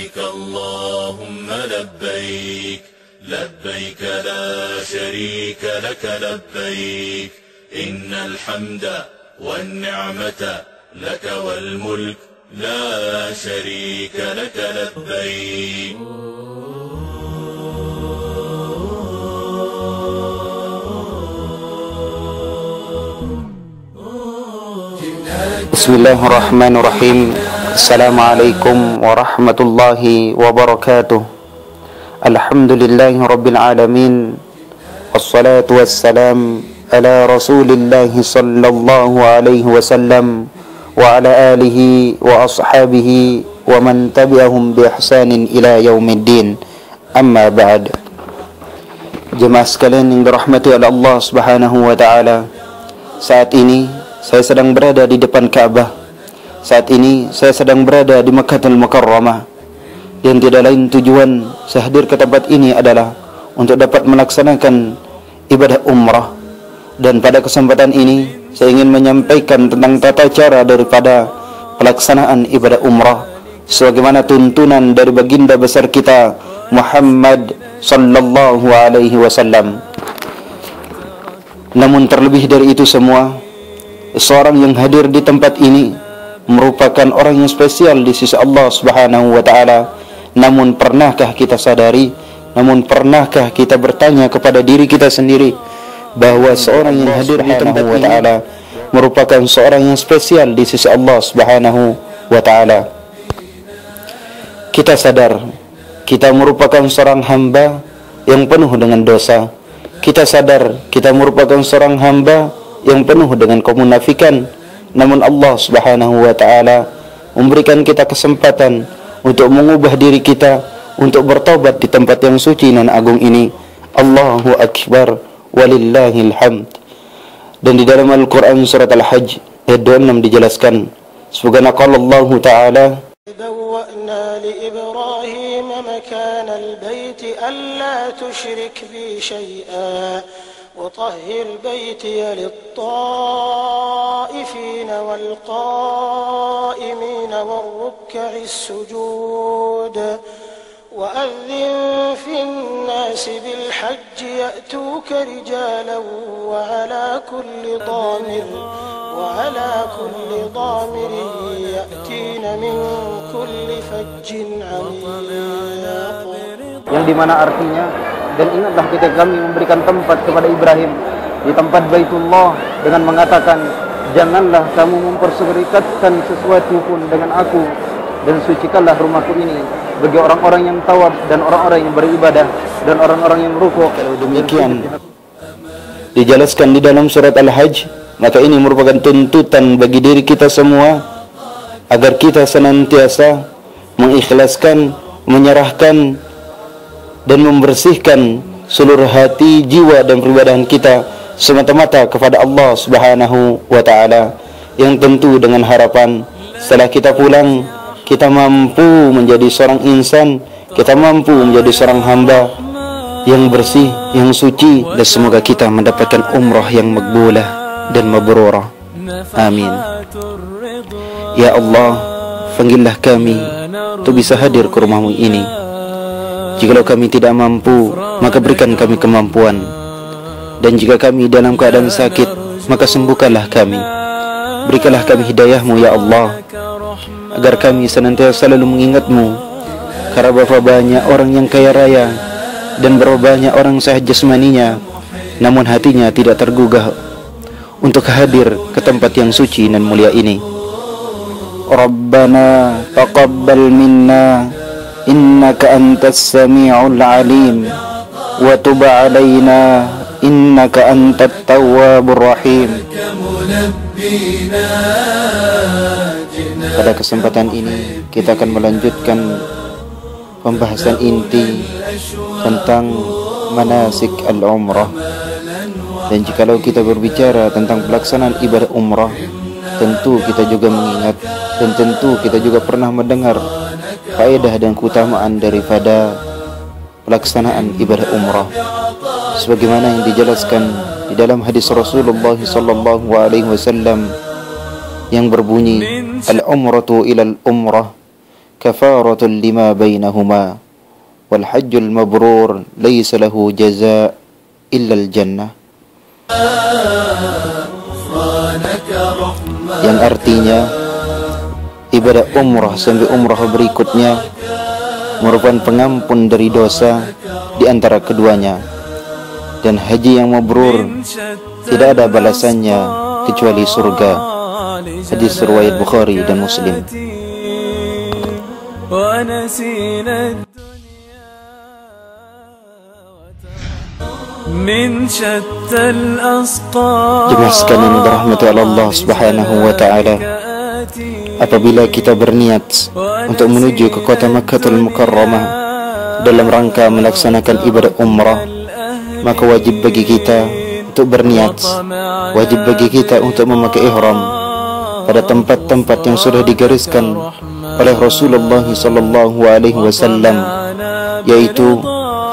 لبيك اللهم لبيك لبيك لا شريك لك لبيك إن الحمد والنعمة لك والملك لا شريك لك لبيك. Bismillahirrahmanirrahim. Assalamualaikum warahmatullahi wabarakatuh. Alhamdulillahi rabbil alamin. Wassalatu wassalam ala rasulillahi sallallahu alaihi wasallam wa ala alihi wa ashabihi wa man tabi'ahum bi ihsanin ila yaumiddin. Amma ba'd. Jemaah sekalian yang dirahmati oleh Allah Subhanahu wa taala, saat ini saya sedang berada di depan Ka'bah. Saat ini saya sedang berada di Makkahul Mukarramah. Dan tidak lain tujuan saya hadir ke tempat ini adalah untuk dapat melaksanakan ibadah umrah. Dan pada kesempatan ini saya ingin menyampaikan tentang tata cara daripada pelaksanaan ibadah umrah sebagaimana tuntunan dari baginda besar kita Muhammad sallallahu alaihi wasallam. Namun terlebih dari itu semua, seorang yang hadir di tempat ini merupakan orang yang spesial di sisi Allah Subhanahu wa taala. Namun pernahkah kita sadari, namun pernahkah kita bertanya kepada diri kita sendiri bahwa seorang yang hadir di tempat wa taala merupakan seorang yang spesial di sisi Allah Subhanahu wa taala. Kita sadar kita merupakan seorang hamba yang penuh dengan dosa. Kita sadar kita merupakan seorang hamba yang penuh dengan kemunafikan. Namun Allah Subhanahu wa taala memberikan kita kesempatan untuk mengubah diri kita, untuk bertobat di tempat yang suci dan agung ini. Allahu akbar walillahil hamd. Dan di dalam Al-Qur'an surat Al-Hajj ayat 26 dijelaskan, sebagaimana qala Allah taala, bawwa'na li Ibrahim makan al-bait alla tusyrik bi syai'a وطهر بيتي للطائفين والقائمين والركع السجود وأذن في الناس بالحج يأتوك رجالا وعلى كل ضامر يأتين من كل فج عميق. Yang dimana artinya, dan ingatlah ketika kami memberikan tempat kepada Ibrahim di tempat Baitullah dengan mengatakan, janganlah kamu memperserikatkan sesuatu pun dengan aku, dan sucikanlah rumahku ini bagi orang-orang yang tawaf dan orang-orang yang beribadah dan orang-orang yang rukuk. Kalau demikian dijelaskan di dalam surat Al-Hajj, maka ini merupakan tuntutan bagi diri kita semua agar kita senantiasa mengikhlaskan, menyerahkan dan membersihkan seluruh hati, jiwa dan peribadahan kita semata-mata kepada Allah Subhanahu wa taala, yang tentu dengan harapan setelah kita pulang kita mampu menjadi seorang insan, kita mampu menjadi seorang hamba yang bersih, yang suci, dan semoga kita mendapatkan umrah yang makbulah dan mabrurah. Amin. Ya Allah, panggillah kami untuk bisa hadir ke rumahmu ini. Jikalau kami tidak mampu, maka berikan kami kemampuan. Dan jika kami dalam keadaan sakit, maka sembuhkanlah kami. Berikanlah kami hidayahmu ya Allah, agar kami senantiasa selalu mengingatmu. Karena berapa banyak orang yang kaya raya dan berapa banyak orang sehat jasmaninya, namun hatinya tidak tergugah untuk hadir ke tempat yang suci dan mulia ini. Rabbana taqabbal minna innaka antas sami'ul alim wa tub 'alaina innaka antat tawwabur rahim. Pada kesempatan ini kita akan melanjutkan pembahasan inti tentang manasik al-umrah. Dan jikalau kita berbicara tentang pelaksanaan ibadah umrah, tentu kita juga mengingat dan tentu kita juga pernah mendengar faedah dan keutamaan daripada pelaksanaan ibadah umrah, sebagaimana yang dijelaskan di dalam hadis Rasulullah sallallahu alaihi wasallam yang berbunyi, al-umratu ilal umrah kafaratul lima bainahuma wal hajjul mabrur laysa lahu jazaa illa al jannah. Yang artinya ibadah umrah sampai umrah berikutnya merupakan pengampun dari dosa di antara keduanya, dan haji yang mabrur tidak ada balasannya kecuali surga. Hadis riwayat Bukhari dan Muslim. Jemaah sekalian yang dirahmati Allah Subhanahu wa taala, apabila kita berniat untuk menuju ke kota Makkahul Mukarramah dalam rangka melaksanakan ibadah umrah, maka wajib bagi kita untuk berniat, wajib bagi kita untuk memakai ihram pada tempat-tempat yang sudah digariskan oleh Rasulullah SAW, yaitu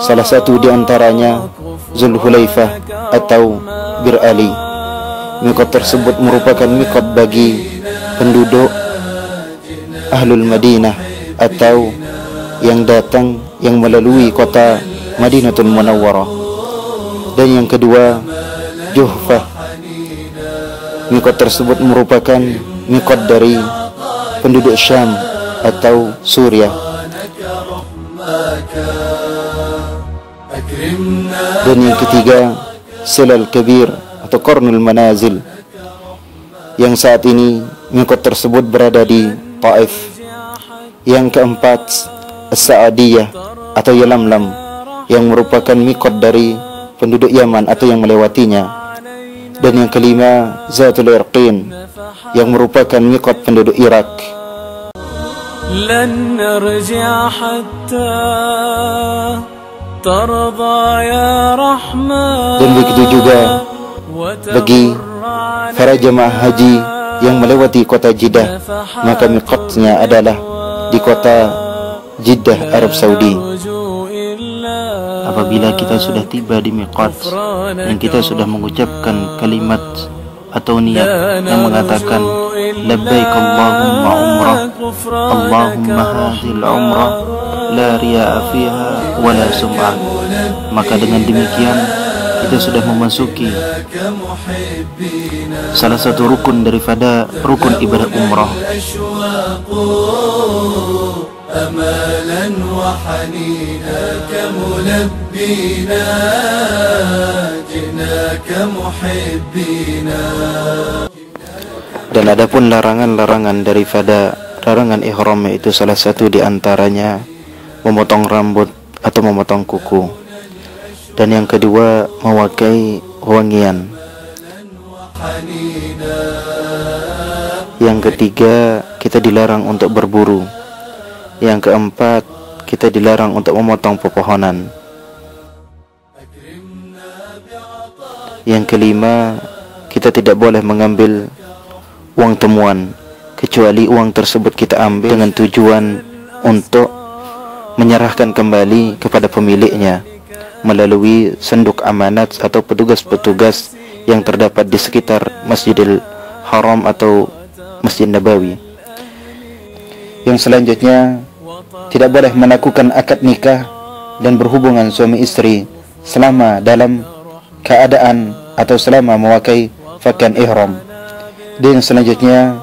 salah satu di antaranya Zulhulaifah atau Bir Ali. Miqat tersebut merupakan miqat bagi penduduk Ahlul Madinah atau yang datang yang melalui kota Madinatul Munawwarah. Dan yang kedua, Juhfah. Miqat tersebut merupakan miqat dari penduduk Syam atau Suriah. Dan yang ketiga, Silal Kabir atau Qarnul Manazil, yang saat ini miqat tersebut berada di Taif. Yang keempat, As-Sa'adiyah atau Yalamlam, yang merupakan miqat dari penduduk Yaman atau yang melewatinya. Dan yang kelima, Zatul Irqin, yang merupakan miqat penduduk Irak. Dan begitu juga bagi para jemaah haji yang melewati kota Jeddah, maka miqatnya adalah di kota Jeddah, Arab Saudi. Apabila kita sudah tiba di miqat dan kita sudah mengucapkan kalimat atau niat yang mengatakan labbaik Allahumma umrah, Allahumma hadhil umrah la riya'a fiha wa la sum'ah, maka dengan demikian kita sudah memasuki salah satu rukun daripada rukun ibadah umrah. Dan adapun larangan-larangan daripada larangan ihram, itu salah satu di antaranya memotong rambut atau memotong kuku. Dan yang kedua, memakai wangian. Yang ketiga, kita dilarang untuk berburu. Yang keempat, kita dilarang untuk memotong pepohonan. Yang kelima, kita tidak boleh mengambil uang temuan, kecuali uang tersebut kita ambil dengan tujuan untuk menyerahkan kembali kepada pemiliknya melalui senduk amanat atau petugas-petugas yang terdapat di sekitar Masjidil Haram atau Masjid Nabawi. Yang selanjutnya, tidak boleh melakukan akad nikah dan berhubungan suami istri selama dalam keadaan atau selama memakai pakaian ihram. Dan yang selanjutnya,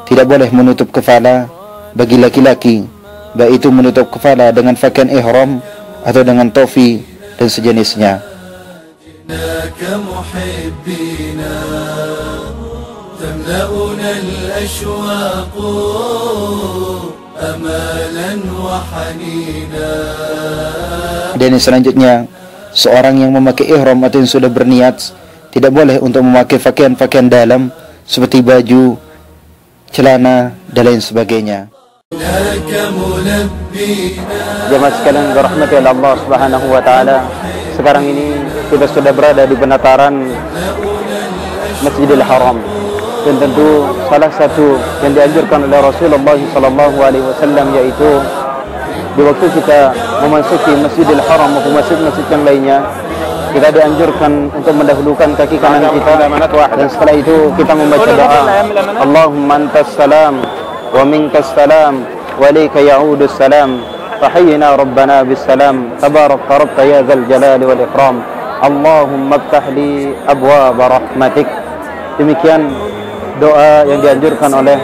tidak boleh menutup kepala bagi laki-laki, baik itu menutup kepala dengan pakaian ihram atau dengan topi dan sejenisnya. Dan yang selanjutnya, seorang yang memakai ihram atau yang sudah berniat tidak boleh untuk memakai pakaian-pakaian dalam seperti baju, celana dan lain sebagainya. Jemaah sekalian dirahmati Allah Subhanahu wa taala, sekarang ini kita sudah berada di penataran Masjidil Haram, dan tentu salah satu yang dianjurkan oleh Rasulullah SAW yaitu di waktu kita memasuki Masjidil Haram maupun masjid-masjid yang lainnya, kita dianjurkan untuk mendahulukan kaki kanan kita, dan setelah itu kita membaca doa Allahumma antas salam wa minkas salam وإليك يعود السلام فحينا ربنا بالسلام تبارك ربك يا ذا الجلال والإكرام اللهم افتح لي أبواب رحمتك. Demikian doa yang dianjurkan oleh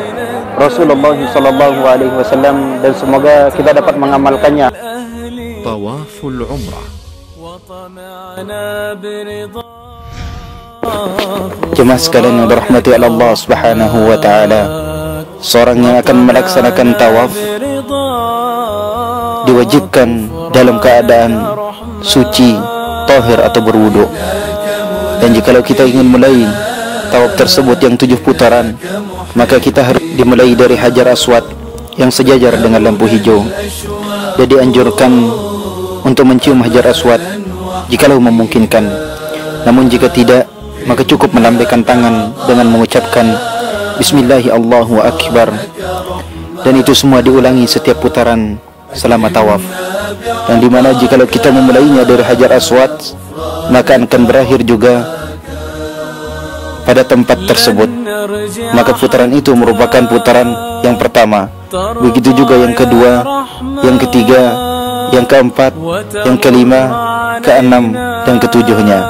Rasulullah SAW dan semoga kita dapat mengamalkannya. Tawaful Umrah. Jemaah sekalian yang dirahmati Allah Subhanahu wa taala, seorang yang akan melaksanakan tawaf diwajibkan dalam keadaan suci, tahir atau berwudu. Dan jikalau kita ingin mulai tawaf tersebut yang 7 putaran, maka kita harus dimulai dari Hajar Aswad yang sejajar dengan lampu hijau. Jadi anjurkan untuk mencium Hajar Aswad jikalau memungkinkan. Namun jika tidak, maka cukup melambaikan tangan dengan mengucapkan Bismillahi Allahu Akbar. Dan itu semua diulangi setiap putaran selama tawaf. Dan dimana jikalau kita memulainya dari Hajar Aswad, maka akan berakhir juga pada tempat tersebut. Maka putaran itu merupakan putaran yang pertama. Begitu juga yang kedua, yang ketiga, yang keempat, yang kelima, keenam, dan ketujuhnya.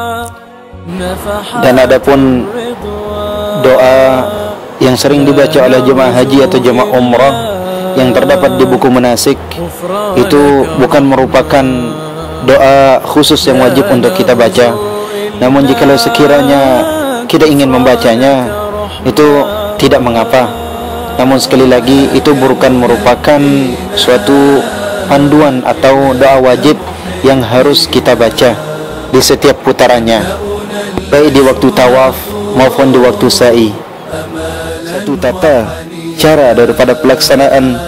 Dan adapun doa yang sering dibaca oleh jemaah haji atau jemaah umrah yang terdapat di buku manasik, itu bukan merupakan doa khusus yang wajib untuk kita baca. Namun jikalau sekiranya kita ingin membacanya, itu tidak mengapa. Namun sekali lagi, itu bukan merupakan suatu panduan atau doa wajib yang harus kita baca di setiap putarannya, baik di waktu tawaf maupun di waktu sa'i. Satu tata cara daripada pelaksanaan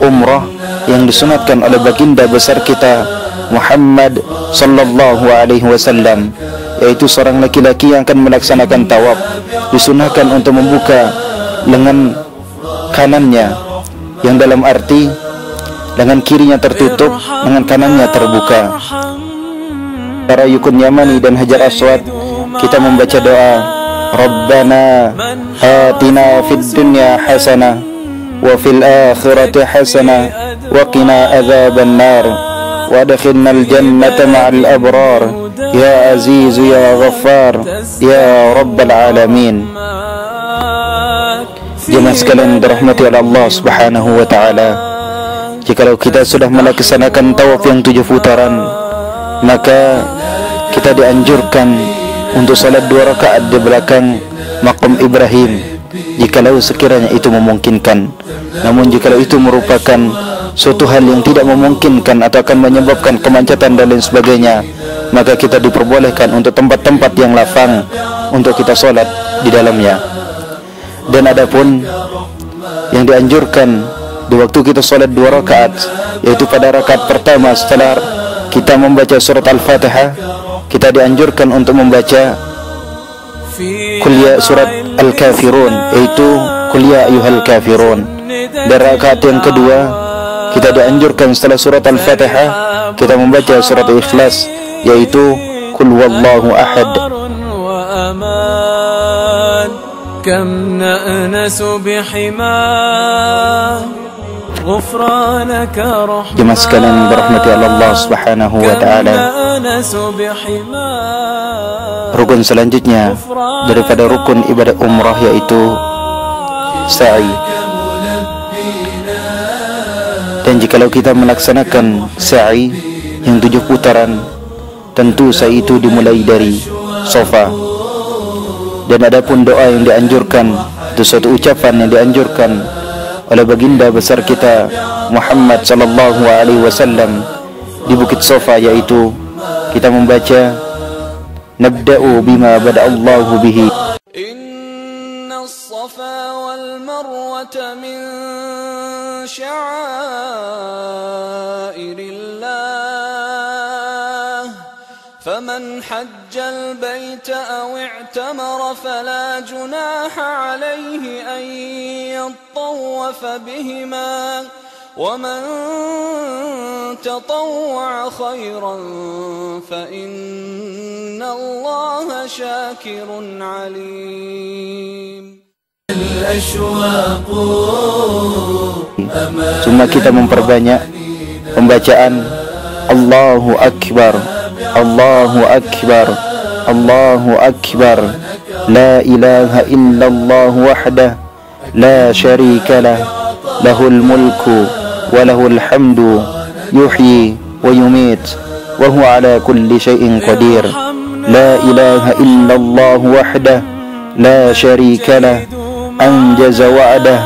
umrah yang disunatkan oleh baginda besar kita Muhammad sallallahu alaihi wasallam, yaitu seorang laki-laki yang akan melaksanakan tawaf disunahkan untuk membuka lengan kanannya, yang dalam arti lengan kirinya tertutup, lengan kanannya terbuka. Para Rukun Yamani dan Hajar Aswad, kita membaca doa Rabbana atina fid dunya hasanah wa fil akhirati hasanah wa qina adzaban nar wa adkhilnal jannata ma'al abrar ya aziz ya ghaffar ya rabbal alamin. Jemaah sekalian dirahmati oleh Allah Subhanahu wa taala, jikalau kita sudah melaksanakan tawaf yang 7 putaran, maka kita dianjurkan untuk salat 2 rakaat di belakang makam Ibrahim jikalau sekiranya itu memungkinkan. Namun jikalau itu merupakan suatu hal yang tidak memungkinkan atau akan menyebabkan kemacetan dan lain sebagainya, maka kita diperbolehkan untuk tempat-tempat yang lapang untuk kita salat di dalamnya. Dan adapun yang dianjurkan di waktu kita salat 2 rakaat, yaitu pada rakaat pertama setelah kita membaca surat Al-Fatihah, kita dianjurkan untuk membaca surat Al-Kafirun, yaitu Qul ya ayyuhal kafirun. Dan rakaat yang kedua, kita dianjurkan setelah surat Al-Fatihah kita membaca surat Ikhlas, yaitu Qul wallahu ahad. كم نأنس بحماه غفرانك رحمن. Jemaah sekalian berahmati Allah Subhanahu wa taala, rukun selanjutnya daripada rukun ibadah umrah yaitu sa'i. Dan jikalau kita melaksanakan sa'i yang 7 putaran, tentu sa'i itu dimulai dari Safa. Dan adapun doa yang dianjurkan, itu suatu ucapan yang dianjurkan oleh baginda besar kita Muhammad sallallahu alaihi wasallam di Bukit Safa, yaitu kita membaca nabda'u bima bada'allahu bihi. Inna as-safa wal marwata min sya'airillah faman hajjal baita aw i'tamara fala junaha alayhi an yattawwafa bihima wa man tatawwa'a khairan fa inna Allaha syakirun alim. Cuma kita memperbanyak pembacaan Allahu Akbar, Allahu Akbar, Allahu Akbar, La ilaha illallah wahdah, La syarika lah, Lahul mulku wa lahul hamdu, Yuhyi wa yumit, wa huwa ala kulli syai'in qadir. La ilaha illallah wahdah, La syarika lah, Anjaza wa'dah,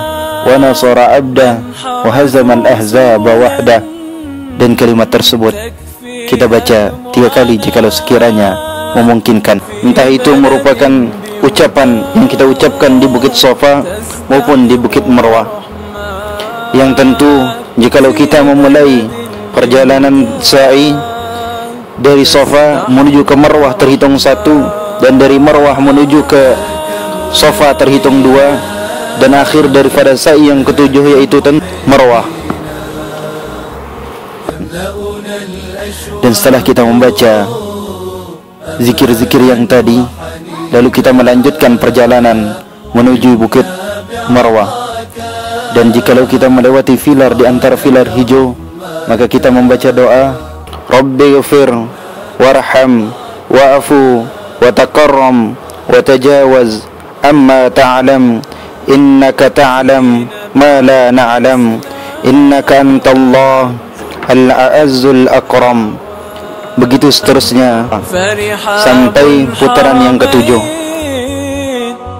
wa nasara abdah, wa hazamal ahzaba wahdah. Dan kalimat tersebut kita baca 3 kali jikalau sekiranya memungkinkan. Entah itu merupakan ucapan yang kita ucapkan di Bukit Safa maupun di Bukit Marwah. Yang tentu jikalau kita memulai perjalanan sa'i dari Safa menuju ke Marwah terhitung 1, dan dari Marwah menuju ke Safa terhitung 2, dan akhir daripada sa'i yang ke-7 yaitu Marwah. Dan setelah kita membaca zikir-zikir yang tadi, lalu kita melanjutkan perjalanan menuju Bukit Marwah. Dan jikalau kita melewati filar di antara filar hijau, maka kita membaca doa Rabbighfir warham wa'fu wa taqarram wa tajawaz amma ta'lam innaka ta'lam ma la na'lam innaka antallah al-a'azzul akram. Begitu seterusnya sampai putaran yang ke-7.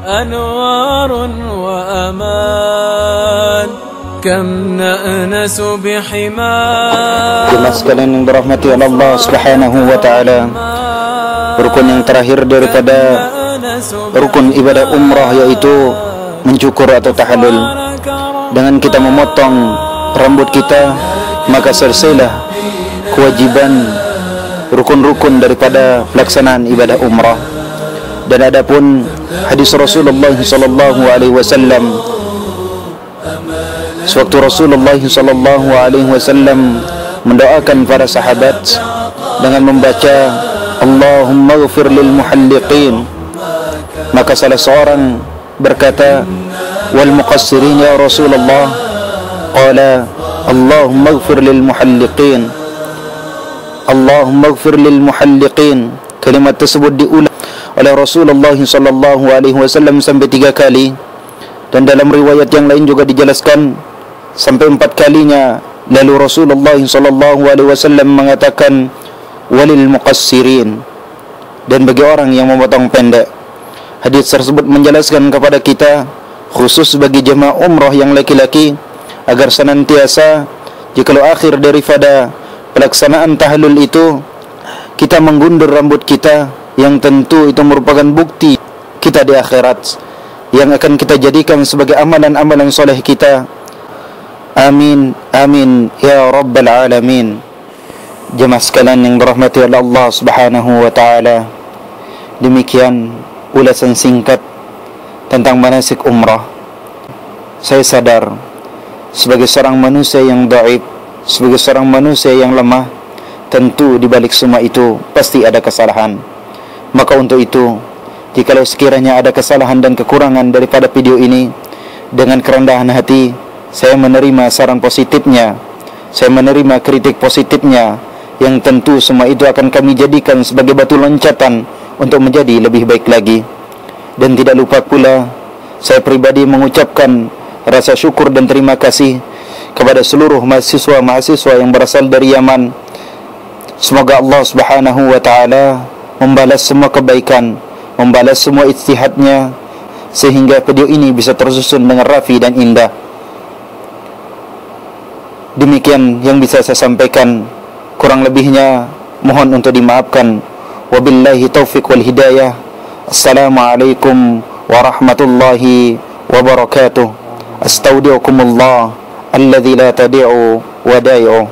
Anwarun wa aman kam na'nasu bihiman. Jemaah sekalian yang dirahmati Allah Subhanahu wa taala, rukun yang terakhir daripada rukun ibadah umrah yaitu mencukur atau tahallul. Dengan kita memotong rambut kita, maka selesailah kewajiban rukun-rukun daripada pelaksanaan ibadah umrah. Dan adapun hadis Rasulullah sallallahu alaihi wasallam, sewaktu Rasulullah sallallahu alaihi wasallam mendoakan para sahabat dengan membaca Allahumma ighfir lil muhalliqin, maka salah seorang berkata wal muqassirin ya Rasulullah. Qala Allahumma ighfir lil muhalliqin, Allahumma ighfir lil muhalliqin. Kalimat tersebut diulang oleh Rasulullah sallallahu alaihi wasallam sampai 3 kali, dan dalam riwayat yang lain juga dijelaskan sampai 4 kalinya. Lalu Rasulullah sallallahu alaihi wasallam mengatakan walil muqassirin, dan bagi orang yang memotong pendek. Hadis tersebut menjelaskan kepada kita, khusus bagi jemaah umrah yang laki-laki, agar senantiasa jikalau akhir daripada pelaksanaan tahallul itu kita menggundur rambut kita, yang tentu itu merupakan bukti kita di akhirat yang akan kita jadikan sebagai amalan-amalan soleh kita. Amin, amin ya rabbal alamin. Jemaah sekalian yang dirahmati oleh Allah Subhanahu wa taala, demikian ulasan singkat tentang manasik umrah. Saya sadar sebagai seorang manusia yang dhaif, sebagai seorang manusia yang lemah, tentu di balik semua itu pasti ada kesalahan. Maka untuk itu, jikalau sekiranya ada kesalahan dan kekurangan daripada video ini, dengan kerendahan hati saya menerima saran positifnya, saya menerima kritik positifnya, yang tentu semua itu akan kami jadikan sebagai batu loncatan untuk menjadi lebih baik lagi. Dan tidak lupa pula, saya pribadi mengucapkan rasa syukur dan terima kasih kepada seluruh mahasiswa-mahasiswa yang berasal dari Yaman. Semoga Allah Subhanahu wa taala membalas semua kebaikan, membalas semua ijtihadnya, sehingga video ini bisa tersusun dengan rapi dan indah. Demikian yang bisa saya sampaikan, kurang lebihnya mohon untuk dimaafkan. Wabillahi taufiq wal hidayah. Assalamualaikum warahmatullahi wabarakatuh. Astaudiukumullah alladzi la tadi'u wadai'u.